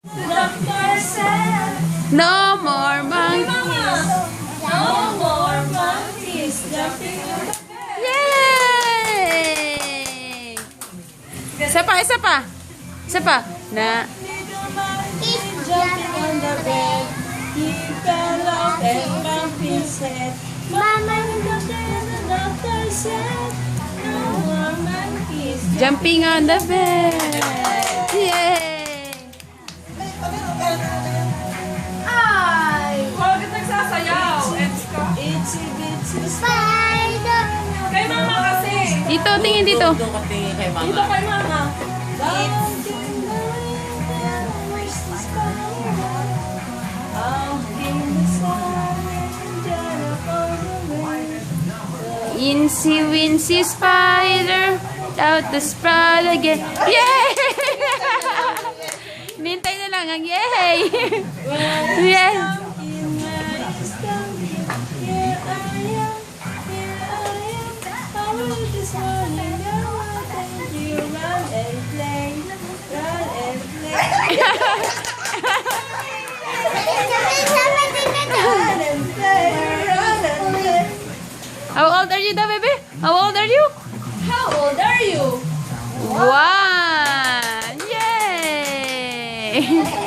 Doctor said, No more monkeys. no more monkeys jumping on the bed. Yay! Isa pa, isa pa. Isa pa. Na. Little monkey jumping on the bed. He fell off and bumped his head. Mama, the doctor said, no more monkeys Jumping on the bed. Yay! Bakit nagsasayaw? Itsy bitsy Spider. Kay mama kasi. Dito, tingin dito. Dito kay mama. Incy wincy spider out the sprout again. Yay! Nintay na lang ang yay! Yay! How old are you daw, baby? How old are you? How old are you? One! Yay!